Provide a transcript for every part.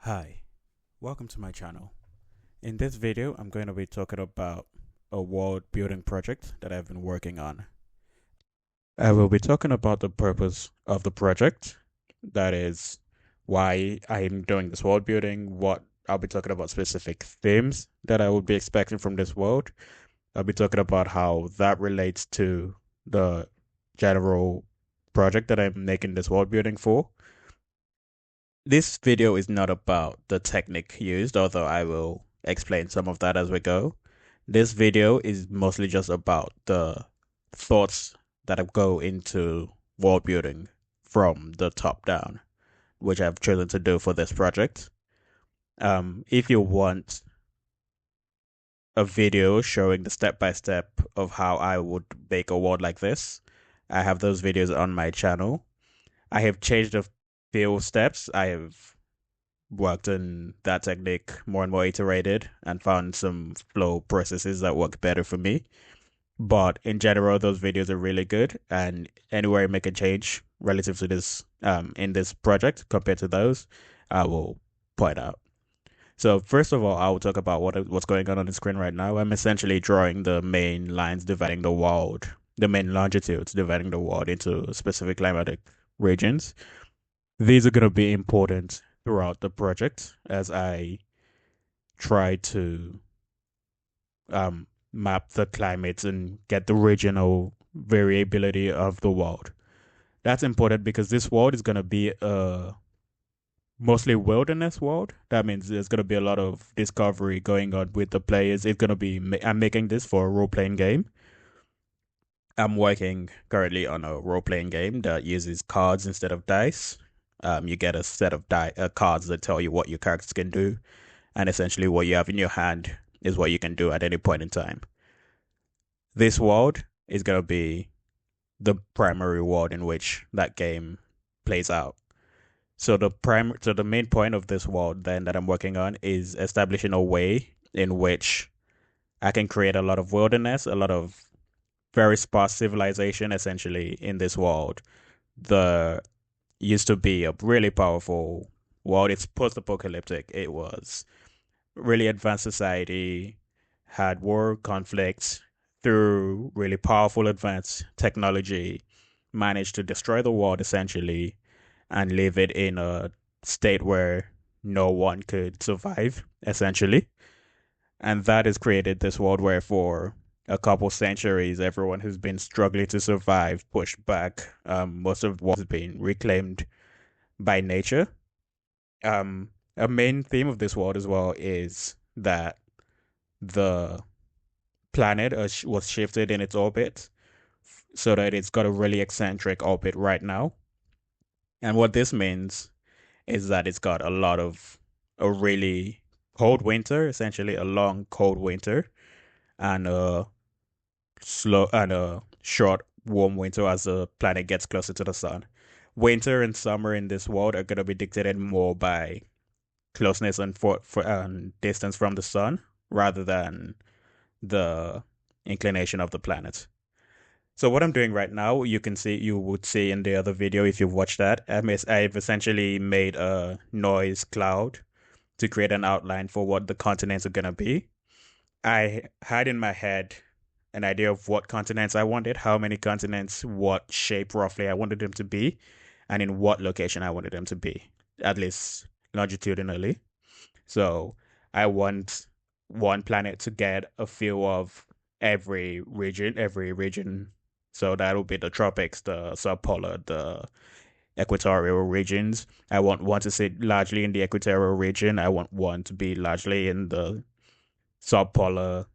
Hi, welcome to my channel. In this video, I'm going to be talking about a world building project that I've been working on. I will be talking about the purpose of the project, that is, why I'm doing this world building, what I'll be talking about specific themes that I would be expecting from this world. I'll be talking about how that relates to the general project that I'm making this world building for. This video is not about the technique used, although I will explain some of that as we go. This video is mostly just about the thoughts that go into world building from the top down, which I've chosen to do for this project. If you want a video showing the step by step of how I would make a world like this, I have those videos on my channel. I have changed a few steps. I have worked on that technique more and more iterated and found some flow processes that work better for me. But in general, those videos are really good. And anywhere I make a change relative to this in this project compared to those, I will point out. So first of all, I will talk about what's going on the screen right now. I'm essentially drawing the main lines dividing the world, the main longitudes dividing the world into specific climatic regions. These are going to be important throughout the project as I try to map the climates and get the regional variability of the world. That's important because this world is going to be a mostly wilderness world. That means there's going to be a lot of discovery going on with the players. It's going to be, I'm making this for a role playing game. I'm working currently on a role playing game that uses cards instead of dice. You get a set of cards that tell you what your characters can do, and essentially what you have in your hand is what you can do at any point in time. This world is going to be the primary world in which that game plays out. So the main point of this world then that I'm working on is establishing a way in which I can create a lot of wilderness, a lot of very sparse civilization essentially in this world. The used to be a really powerful world. It's post-apocalyptic. It was really advanced society, had war conflicts through really powerful advanced technology, managed to destroy the world essentially and leave it in a state where no one could survive essentially. And that has created this world where for a couple centuries, everyone who's been struggling to survive, pushed back. Most of what has been reclaimed by nature. A main theme of this world as well is that the planet was shifted in its orbit so that it's got a really eccentric orbit right now. And what this means is that it's got a really cold winter, essentially a long cold winter, and a short warm winter as the planet gets closer to the sun. Winter and summer in this world are going to be dictated more by closeness and distance from the sun rather than the inclination of the planet. So what I'm doing right now, you would see in the other video if you've watched that, I've essentially made a noise cloud to create an outline for what the continents are going to be. I had in my head an idea of what continents I wanted, how many continents, what shape roughly I wanted them to be, and in what location I wanted them to be, at least longitudinally. So I want one planet to get a feel of every region. So that'll be the tropics, the subpolar, the equatorial regions. I want one to sit largely in the equatorial region. I want one to be largely in the subpolar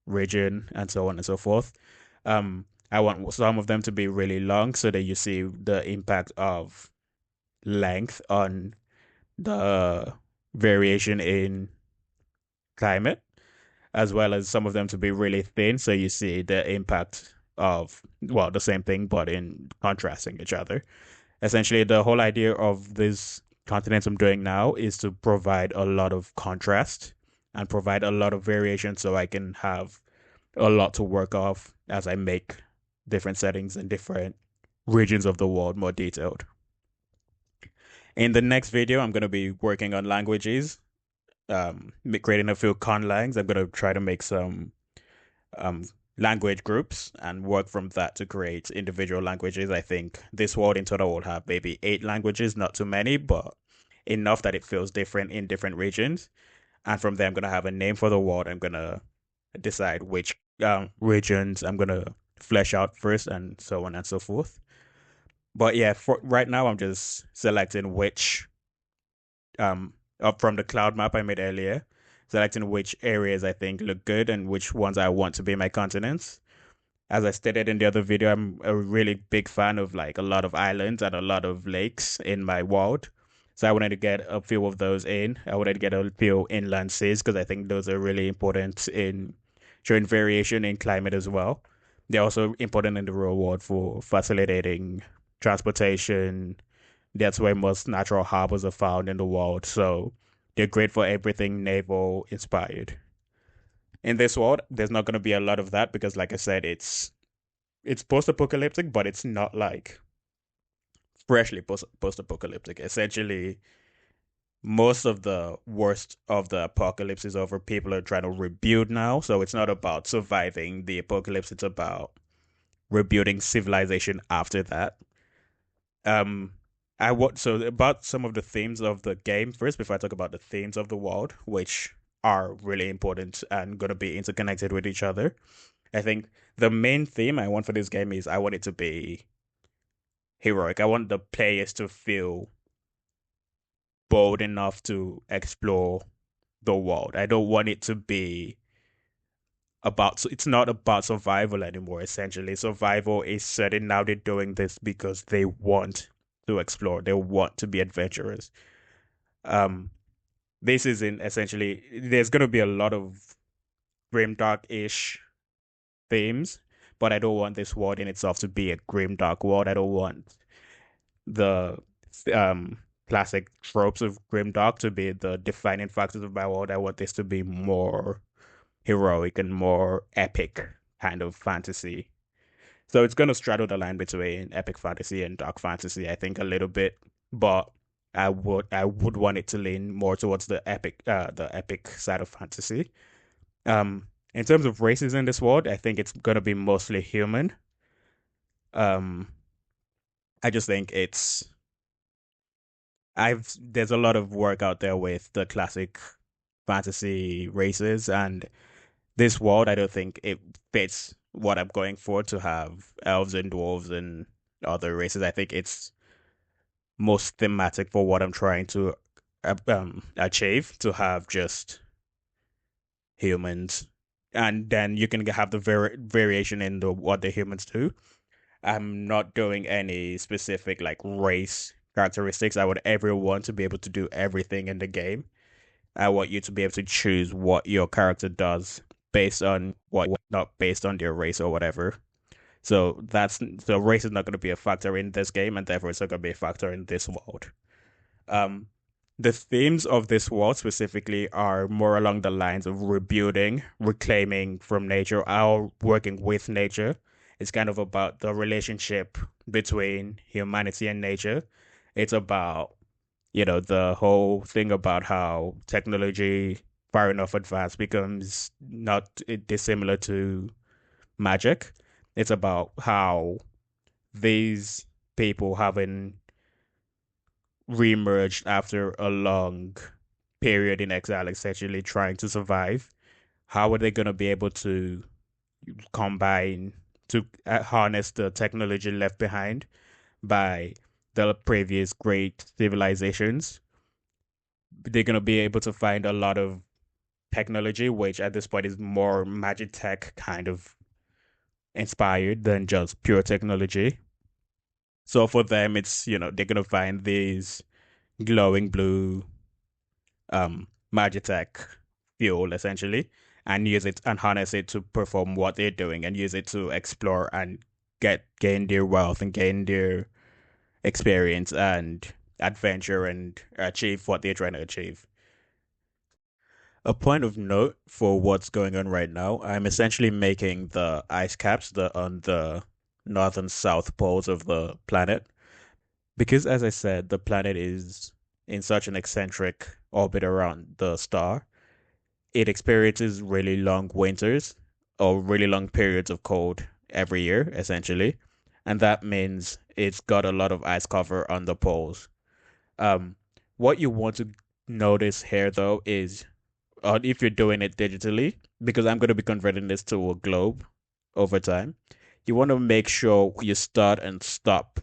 region, and so on and so forth. I want some of them to be really long so that you see the impact of length on the variation in climate, as well as some of them to be really thin so you see the impact of, well, the same thing but in contrasting each other. Essentially, the whole idea of this continent I'm doing now is to provide a lot of contrast and provide a lot of variation so I can have a lot to work off as I make different settings and different regions of the world more detailed. In the next video, I'm gonna be working on languages, creating a few conlangs. I'm gonna try to make some um language groups and work from that to create individual languages. I think this world in total will have maybe 8 languages, not too many, but enough that it feels different in different regions. And from there, I'm gonna have a name for the world. I'm gonna decide which regions I'm gonna flesh out first, and so on and so forth. But yeah, for right now, I'm just selecting which up from the cloud map I made earlier, selecting which areas I think look good and which ones I want to be my continents. As I stated in the other video, I'm a really big fan of like a lot of islands and a lot of lakes in my world. So I wanted to get a few of those in. I wanted to get a few inland seas because I think those are really important in showing variation in climate as well. They're also important in the real world for facilitating transportation. That's where most natural harbors are found in the world. So they're great for everything naval inspired. In this world, there's not going to be a lot of that because, like I said, it's post-apocalyptic, but it's not like freshly post-apocalyptic. Essentially, most of the worst of the apocalypse is over. People are trying to rebuild now, so it's not about surviving the apocalypse. It's about rebuilding civilization after that. Um, I want so about some of the themes of the game first before I talk about the themes of the world, which are really important and going to be interconnected with each other. I think the main theme I want for this game is I want it to be heroic. I want the players to feel bold enough to explore the world. I don't want it to be it's not about survival anymore, essentially. Survival is certain now they're doing this because they want to explore. They want to be adventurous. Um, this is in essentially there's gonna be a lot of grimdark-ish themes, but I don't want this world in itself to be a grimdark world. I don't want the um classic tropes of grimdark to be the defining factors of my world. I want this to be more heroic and more epic kind of fantasy. So it's gonna straddle the line between epic fantasy and dark fantasy, I think, a little bit, but I would want it to lean more towards the epic side of fantasy. In terms of races in this world, I think it's gonna be mostly human. Um, I just think it's I've there's a lot of work out there with the classic fantasy races, and this world I don't think it fits what I'm going for to have elves and dwarves and other races. I think it's most thematic for what I'm trying to achieve to have just humans, and then you can have the variation in the what the humans do. I'm not doing any specific like race characteristics. I want everyone to be able to do everything in the game. I want you to be able to choose what your character does based on not based on their race or whatever. So race is not going to be a factor in this game, and therefore it's not going to be a factor in this world. Um, the themes of this world specifically are more along the lines of rebuilding, reclaiming from nature, or working with nature. It's kind of about the relationship between humanity and nature. It's about, the whole thing about how technology far enough advanced becomes not dissimilar to magic. It's about how these people having reemerged after a long period in exile, essentially trying to survive. How are they going to be able to combine to harness the technology left behind by the previous great civilizations? They're going to be able to find a lot of technology, which at this point is more magic tech kind of inspired than just pure technology. So for them, they're going to find these glowing blue Magitech fuel essentially and use it and harness it to perform what they're doing and use it to explore and gain their wealth and gain their experience and adventure and achieve what they're trying to achieve. A point of note for what's going on right now, I'm essentially making the ice caps on the north and south poles of the planet. Because, as I said, the planet is in such an eccentric orbit around the star, it experiences really long winters or really long periods of cold every year, essentially. And that means it's got a lot of ice cover on the poles. Um, what you want to notice here, though, is if you're doing it digitally, because I'm going to be converting this to a globe over time, you want to make sure you start and stop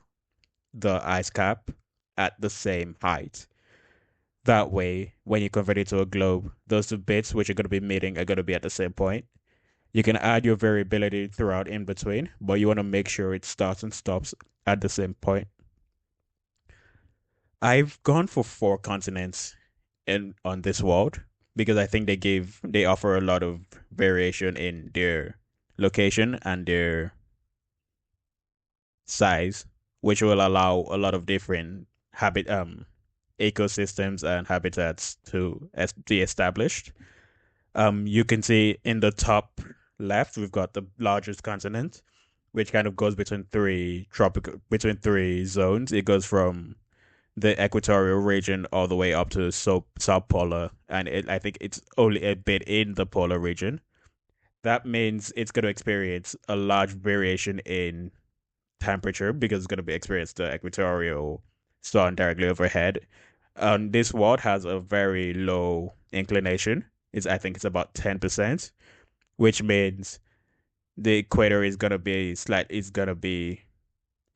the ice cap at the same height. That way, when you convert it to a globe, those two bits which are going to be meeting are going to be at the same point. You can add your variability throughout in between, but you want to make sure it starts and stops at the same point. I've gone for four continents in on this world because I think they offer a lot of variation in their location and their size, which will allow a lot of different ecosystems and habitats to be established. You can see in the top left, we've got the largest continent, which kind of goes between three zones. It goes from the equatorial region all the way up to South Polar, and I think it's only a bit in the polar region. That means it's going to experience a large variation in temperature because it's going to be experienced the equatorial sun directly overhead. This world has a very low inclination. I think it's about 10%, which means the equator is gonna be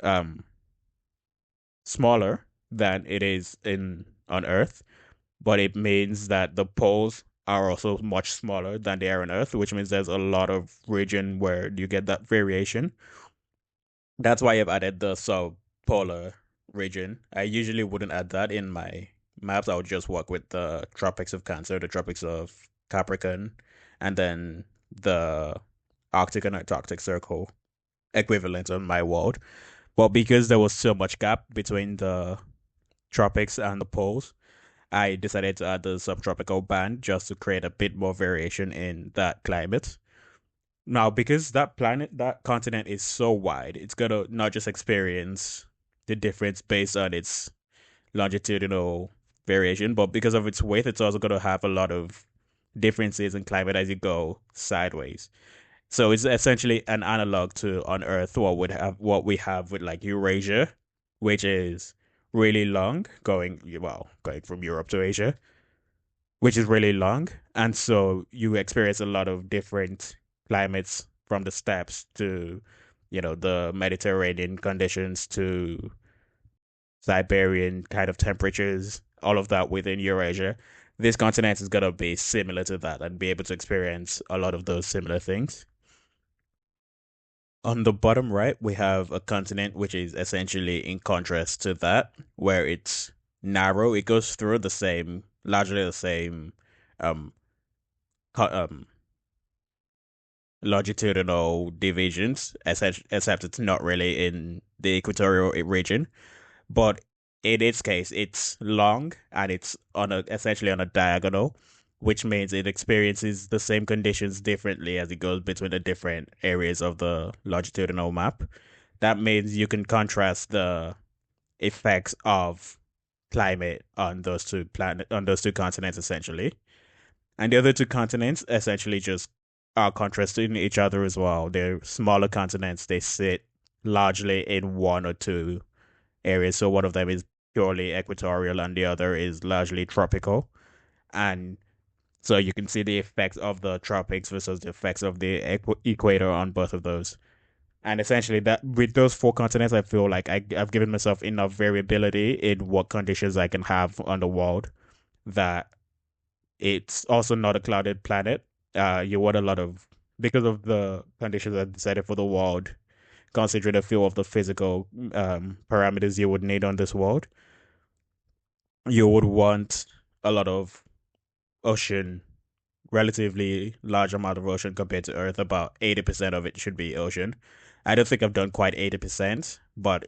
um smaller than it is in on Earth, but it means that the poles are also much smaller than they are on Earth, which means there's a lot of region where you get that variation. That's why I've added the subpolar region. I usually wouldn't add that in my maps. I would just work with the tropics of Cancer, the tropics of Capricorn, and then the Arctic and Antarctic Circle equivalent on my world. But because there was so much gap between the tropics and the poles, I decided to add the subtropical band just to create a bit more variation in that climate. Now, because that continent is so wide, it's gonna not just experience the difference based on its longitudinal variation, but because of its width, it's also gonna have a lot of differences in climate as you go sideways. So it's essentially an analog to on Earth what we have with like Eurasia, which is really long, going from Europe to Asia, which is really long. And so you experience a lot of different climates from the steppes to, the Mediterranean conditions to Siberian kind of temperatures, all of that within Eurasia. This continent is going to be similar to that and be able to experience a lot of those similar things. On the bottom right, we have a continent which is essentially in contrast to that, where it's narrow. It goes through largely the same um, co- um, longitudinal divisions, except it's not really in the equatorial region. But in its case, it's long and it's essentially on a diagonal, which means it experiences the same conditions differently as it goes between the different areas of the longitudinal map. That means you can contrast the effects of climate on those two continents essentially. And the other two continents essentially just are contrasting each other as well. They're smaller continents. They sit largely in one or two areas. So one of them is purely equatorial and the other is largely tropical. And so you can see the effects of the tropics versus the effects of the equator on both of those. And essentially, that with those four continents, I feel like I've given myself enough variability in what conditions I can have on the world that it's also not a clouded planet. You want a lot of because of the conditions I decided for the world, considering a few of the physical parameters you would need on this world. You would want a lot of ocean, relatively large amount of ocean compared to Earth. About 80% of it should be ocean. I don't think I've done quite 80%, but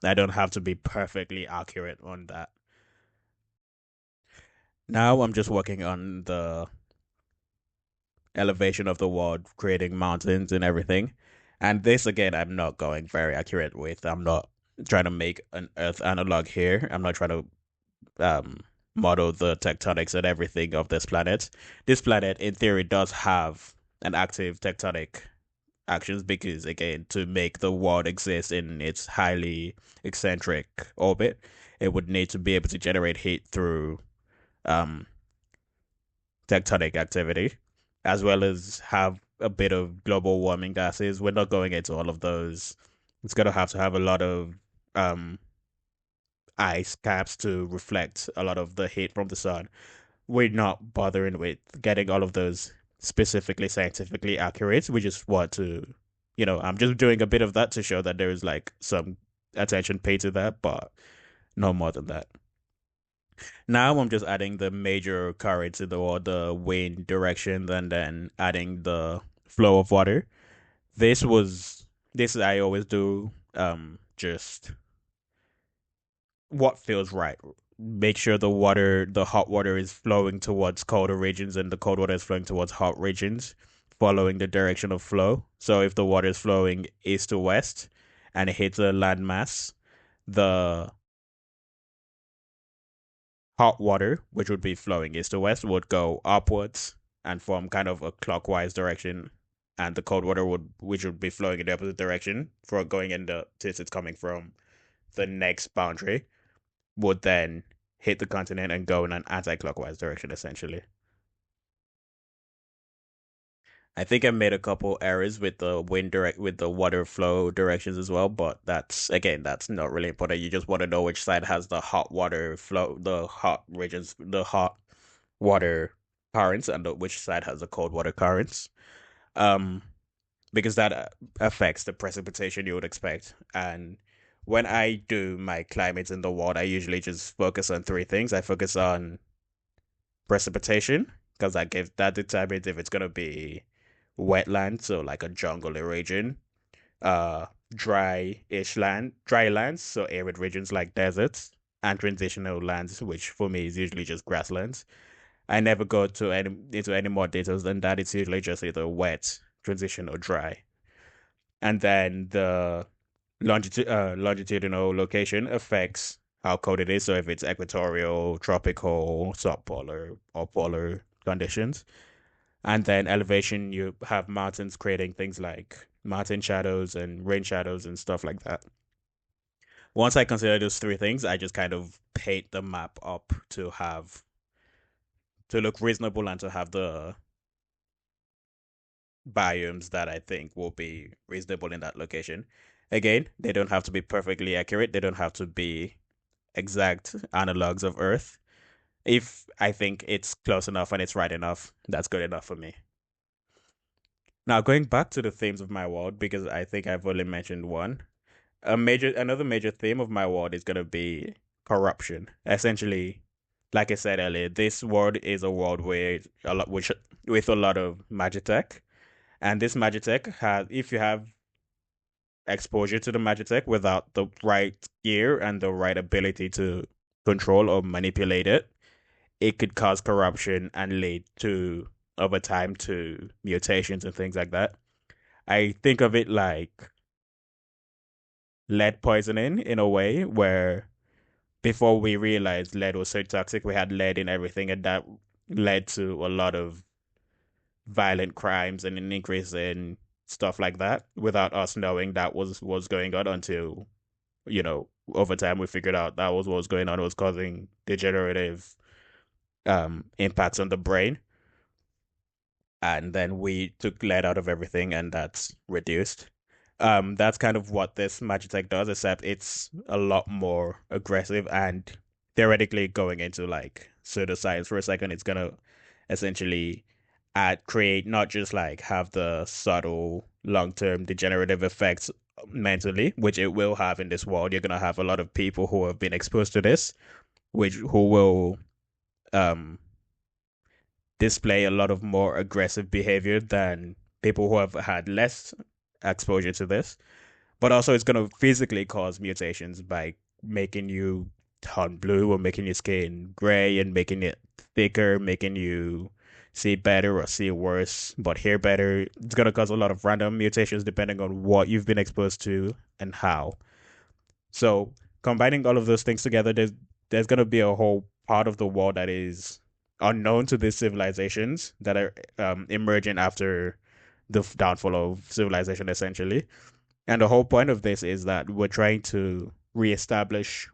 I don't have to be perfectly accurate on that. Now I'm just working on the elevation of the world, creating mountains and everything. And this again, I'm not going very accurate with. I'm not. trying to make an Earth analog here. I'm not trying to model the tectonics and everything of this planet. This planet, in theory, does have an active tectonic actions because, again, to make the world exist in its highly eccentric orbit, it would need to be able to generate heat through um, tectonic activity, as well as have a bit of global warming gases. We're not going into all of those. It's going to have a lot of um, ice caps to reflect a lot of the heat from the sun. We're not bothering with getting all of those specifically scientifically accurate. We just want to, I'm just doing a bit of that to show that there is like some attention paid to that, but no more than that. Now I'm just adding the major currents in the or the wind direction and then adding the flow of water. This was this I always do just what feels right. Make sure the hot water is flowing towards colder regions and the cold water is flowing towards hot regions, following the direction of flow. So if the water is flowing east to west and it hits a landmass, the hot water, which would be flowing east to west, would go upwards and form kind of a clockwise direction. And the cold water which would be flowing in the opposite direction for going in the, since it's coming from the next boundary, would then hit the continent and go in an anti-clockwise direction, essentially. I think I made a couple errors with the with the water flow directions as well, but that's not really important. You just want to know which side has the hot water flow, the hot regions, the hot water currents, and which side has the cold water currents. Um, because that affects the precipitation you would expect. And when I do my climates in the world, I usually just focus on three things. I focus on precipitation because that determines if it's gonna be wetland, so like a jungle region, uh, dry lands, so arid regions like deserts, and transitional lands, which for me is usually just grasslands. I never go to into any more details than that. It's usually just either wet, transition, or dry. And then the longitudinal location affects how cold it is. So if it's equatorial, tropical, subpolar, or polar conditions. And then elevation, you have mountains creating things like mountain shadows and rain shadows and stuff like that. Once I consider those three things, I just kind of paint the map up to look reasonable and to have the biomes that I think will be reasonable in that location. Again, they don't have to be perfectly accurate. They don't have to be exact analogs of Earth. If I think it's close enough and it's right enough, that's good enough for me. Now, going back to the themes of my world, because I think I've only mentioned one, another major theme of my world is going to be corruption. Essentially, like I said earlier, this world is a world with a lot of magitech, and this magitech has, if you have exposure to the magitech without the right gear and the right ability to control or manipulate it, it could cause corruption and lead to, over time, to mutations and things like that. I think of it like lead poisoning in a way where before we realized lead was so toxic, we had lead in everything, and that led to a lot of violent crimes and an increase in stuff like that without us knowing that was going on until, over time we figured out that was what was going on. It was causing degenerative impacts on the brain. And then we took lead out of everything and that's reduced. That's kind of what this Magitech does, except it's a lot more aggressive and theoretically going into like pseudoscience for a second, it's gonna essentially create not just like have the subtle long-term degenerative effects mentally, which it will have in this world. You're gonna have a lot of people who have been exposed to this, who will um display a lot of more aggressive behavior than people who have had less exposure to this. But also, it's going to physically cause mutations by making you turn blue or making your skin gray and making it thicker, making you see better or see worse, but hear better. It's going to cause a lot of random mutations depending on what you've been exposed to and how. So combining all of those things together, there's gonna be a whole part of the world that is unknown to these civilizations that are emerging after the downfall of civilization, essentially. And the whole point of this is that we're trying to reestablish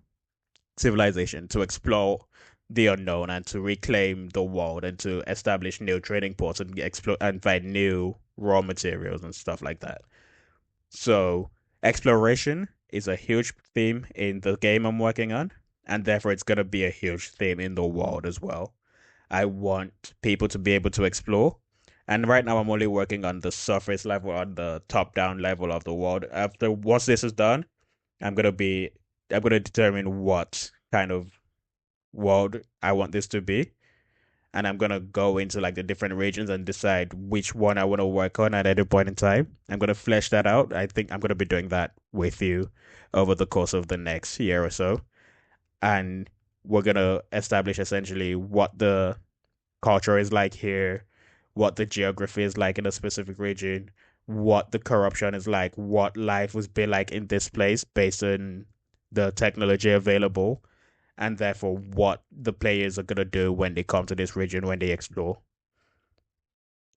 civilization, to explore the unknown and to reclaim the world and to establish new trading ports and explore and find new raw materials and stuff like that. So exploration is a huge theme in the game I'm working on, and therefore it's gonna be a huge theme in the world as well. I want people to be able to explore. And right now I'm only working on the surface level, on the top down level of the world. After once this is done, I'm gonna be I'm gonna determine what kind of world I want this to be. And I'm gonna go into like the different regions and decide which one I want to work on at any point in time. I'm gonna flesh that out. I think I'm gonna be doing that with you over the course of the next year or so. And we're gonna establish essentially what the culture is like here, what the geography is like in a specific region, what the corruption is like, what life would be like in this place based on the technology available, and therefore what the players are gonna do when they come to this region when they explore.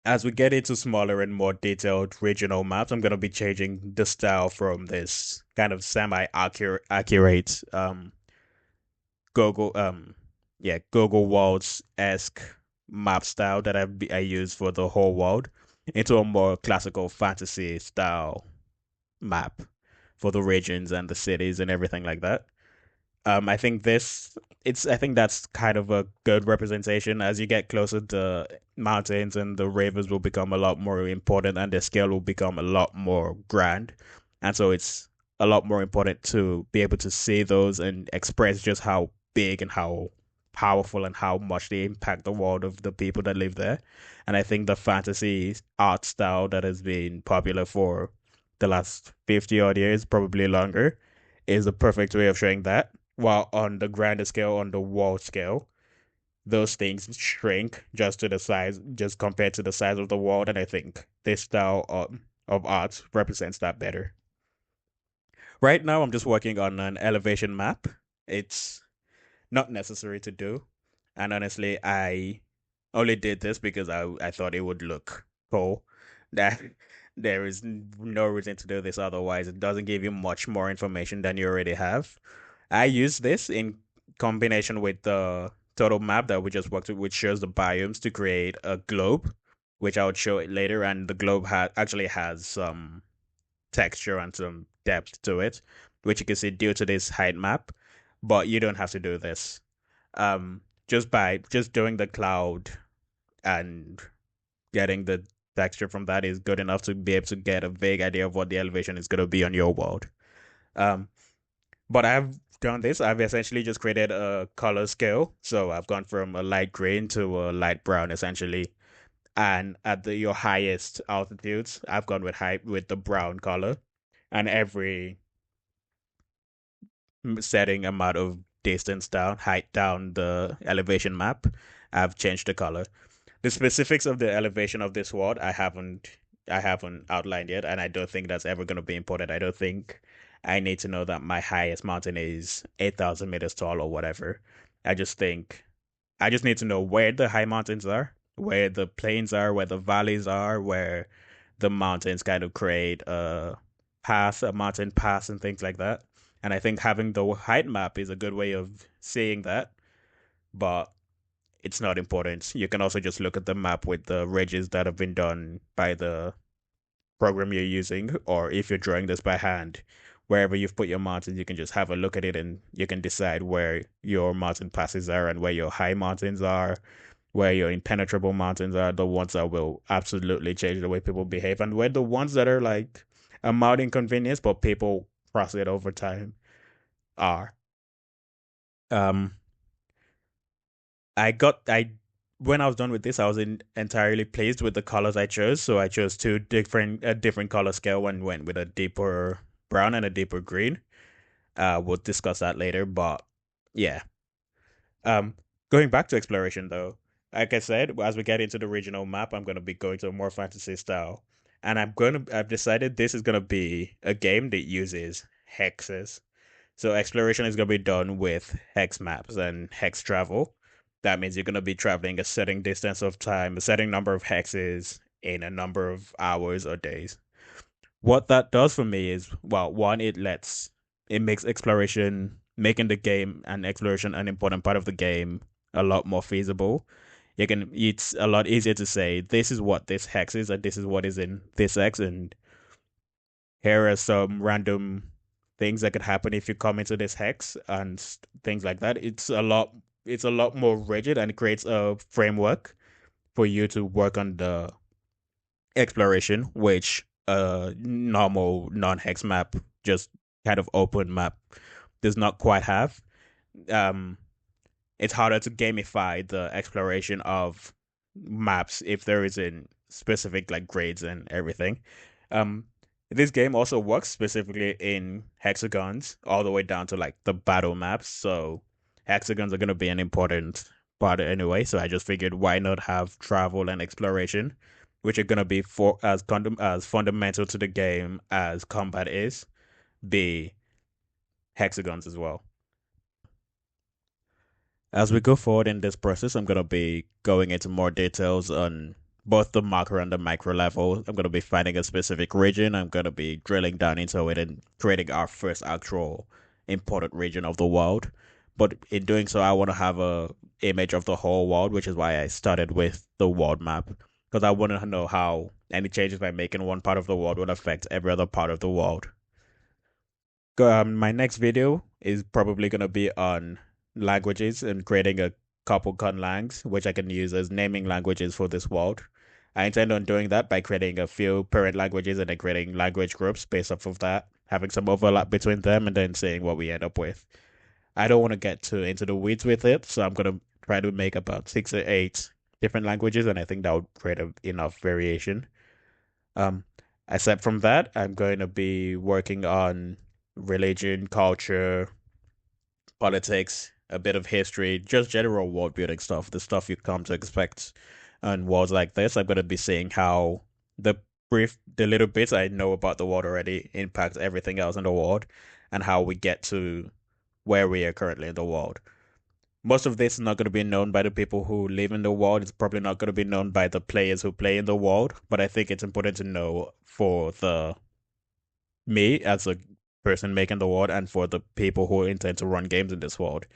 As we get into smaller and more detailed regional maps, I'm gonna be changing the style from this kind of semi-accurate Google Google Worlds esque map style that I use for the whole world into a more classical fantasy style map for the regions and the cities and everything like that. I think I think that's kind of a good representation. As you get closer, the mountains and the rivers will become a lot more important and the scale will become a lot more grand. And so it's a lot more important to be able to see those and express just how big and how powerful and how much they impact the world of the people that live there. And I think the fantasy art style that has been popular for the last 50 odd years, probably longer, is the perfect way of showing that. While on the grander scale, on the world scale, those things shrink just to the size, just compared to the size of the world. And I think this style of art represents that better. Right now, I'm just working on an elevation map. It's not necessary to do. And honestly, I only did this because I thought it would look cool. That there is no reason to do this otherwise. It doesn't give you much more information than you already have. I use this in combination with the total map that we just worked with, which shows the biomes to create a globe, which I would show it later. And the globe actually has some texture and some depth to it, which you can see due to this height map. But you don't have to do this. Just by just doing the cloud and getting the texture from that is good enough to be able to get a vague idea of what the elevation is going to be on your world. Um, but I've done this. I've essentially just created a color scale. So I've gone from a light green to a light brown, essentially. And at your highest altitudes, I've gone with the brown color. And every setting amount of distance down, height down the elevation map, I've changed the color. The specifics of the elevation of this world, I haven't outlined yet, and I don't think that's ever going to be important. I don't think I need to know that my highest mountain is 8,000 meters tall or whatever. I just think I just need to know where the high mountains are, where the plains are, where the valleys are, where the mountains kind of create a mountain pass, and things like that. And I think having the height map is a good way of seeing that, but it's not important. You can also just look at the map with the ridges that have been done by the program you're using, or if you're drawing this by hand, wherever you've put your mountains, you can just have a look at it and you can decide where your mountain passes are and where your high mountains are, where your impenetrable mountains are, the ones that will absolutely change the way people behave, and where the ones that are like a mild inconvenience, but people cross it over time are. Um, I when I was done with this, I was entirely pleased with the colors I chose. So I chose two different a different color scale and went with a deeper brown and a deeper green. We'll discuss that later, but yeah. Um, Going back to exploration though, like I said, as we get into the regional map, I'm gonna be going to a more fantasy style, and I've decided this is gonna be a game that uses hexes. So exploration is going to be done with hex maps and hex travel. That means you're going to be traveling a certain distance of time, a certain number of hexes in a number of hours or days. What that does for me is, well, one, it makes exploration, making the game and exploration an important part of the game a lot more feasible. It's a lot easier to say, this is what this hex is, and this is what is in this hex, and here are some random things that could happen if you come into this hex and things like that. It's a lot more rigid, and it creates a framework for you to work on the exploration, which a normal non-hex map, just kind of open map, does not quite have. Um, it's harder to gamify the exploration of maps if there isn't specific like grades and everything. Um, this game also works specifically in hexagons, all the way down to like the battle maps. So hexagons are going to be an important part anyway. So I just figured, why not have travel and exploration, which are going to be for as fundamental to the game as combat is, be hexagons as well. As we go forward in this process, I'm going to be going into more details on both the macro and the micro level. I'm going to be finding a specific region. I'm going to be drilling down into it and creating our first actual important region of the world. But in doing so, I want to have a image of the whole world, which is why I started with the world map, because I want to know how any changes by making one part of the world would affect every other part of the world. My next video is probably going to be on languages and creating a couple conlangs, which I can use as naming languages for this world. I intend on doing that by creating a few parent languages and then creating language groups based off of that, having some overlap between them, and then seeing what we end up with. I don't want to get too into the weeds with it, so I'm going to try to make about 6 or 8 different languages, and I think that would create enough variation. Um, Aside from that, I'm going to be working on religion, culture, politics, a bit of history, just general world building stuff, the stuff you come to expect on worlds like this. I'm going to be seeing how the the little bits I know about the world already impact everything else in the world, and how we get to where we are currently in the world. Most of this is not going to be known by the people who live in the world. It's probably not going to be known by the players who play in the world, but I think it's important to know for the me as a person making the world, and for the people who intend to run games in this world,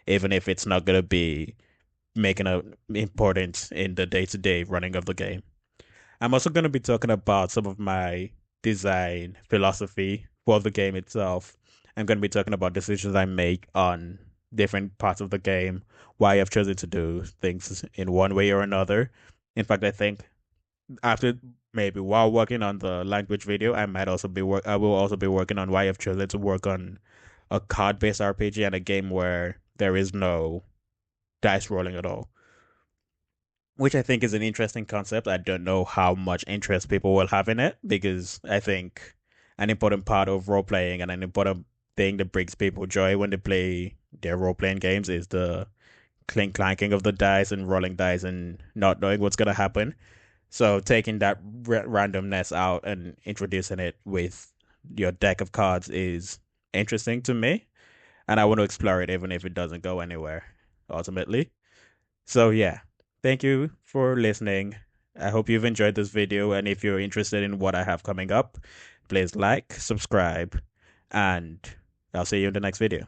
even if it's not going to be making a important in the day-to-day running of the game. I'm also going to be talking about some of my design philosophy for the game itself. I'm going to be talking about decisions I make on different parts of the game, why I've chosen to do things in one way or another. In fact, I think after, maybe while working on the language video, I will also be working on why I've chosen to work on a card-based RPG and a game where there is no dice rolling at all, which I think is an interesting concept. I don't know how much interest people will have in it, because I think an important part of role playing and an important thing that brings people joy when they play their role playing games is the clink clanking of the dice and rolling dice and not knowing what's going to happen. So taking that randomness out and introducing it with your deck of cards is interesting to me, and I want to explore it even if it doesn't go anywhere ultimately. So yeah, thank you for listening. I hope you've enjoyed this video, and if you're interested in what I have coming up, please like, subscribe, and I'll see you in the next video.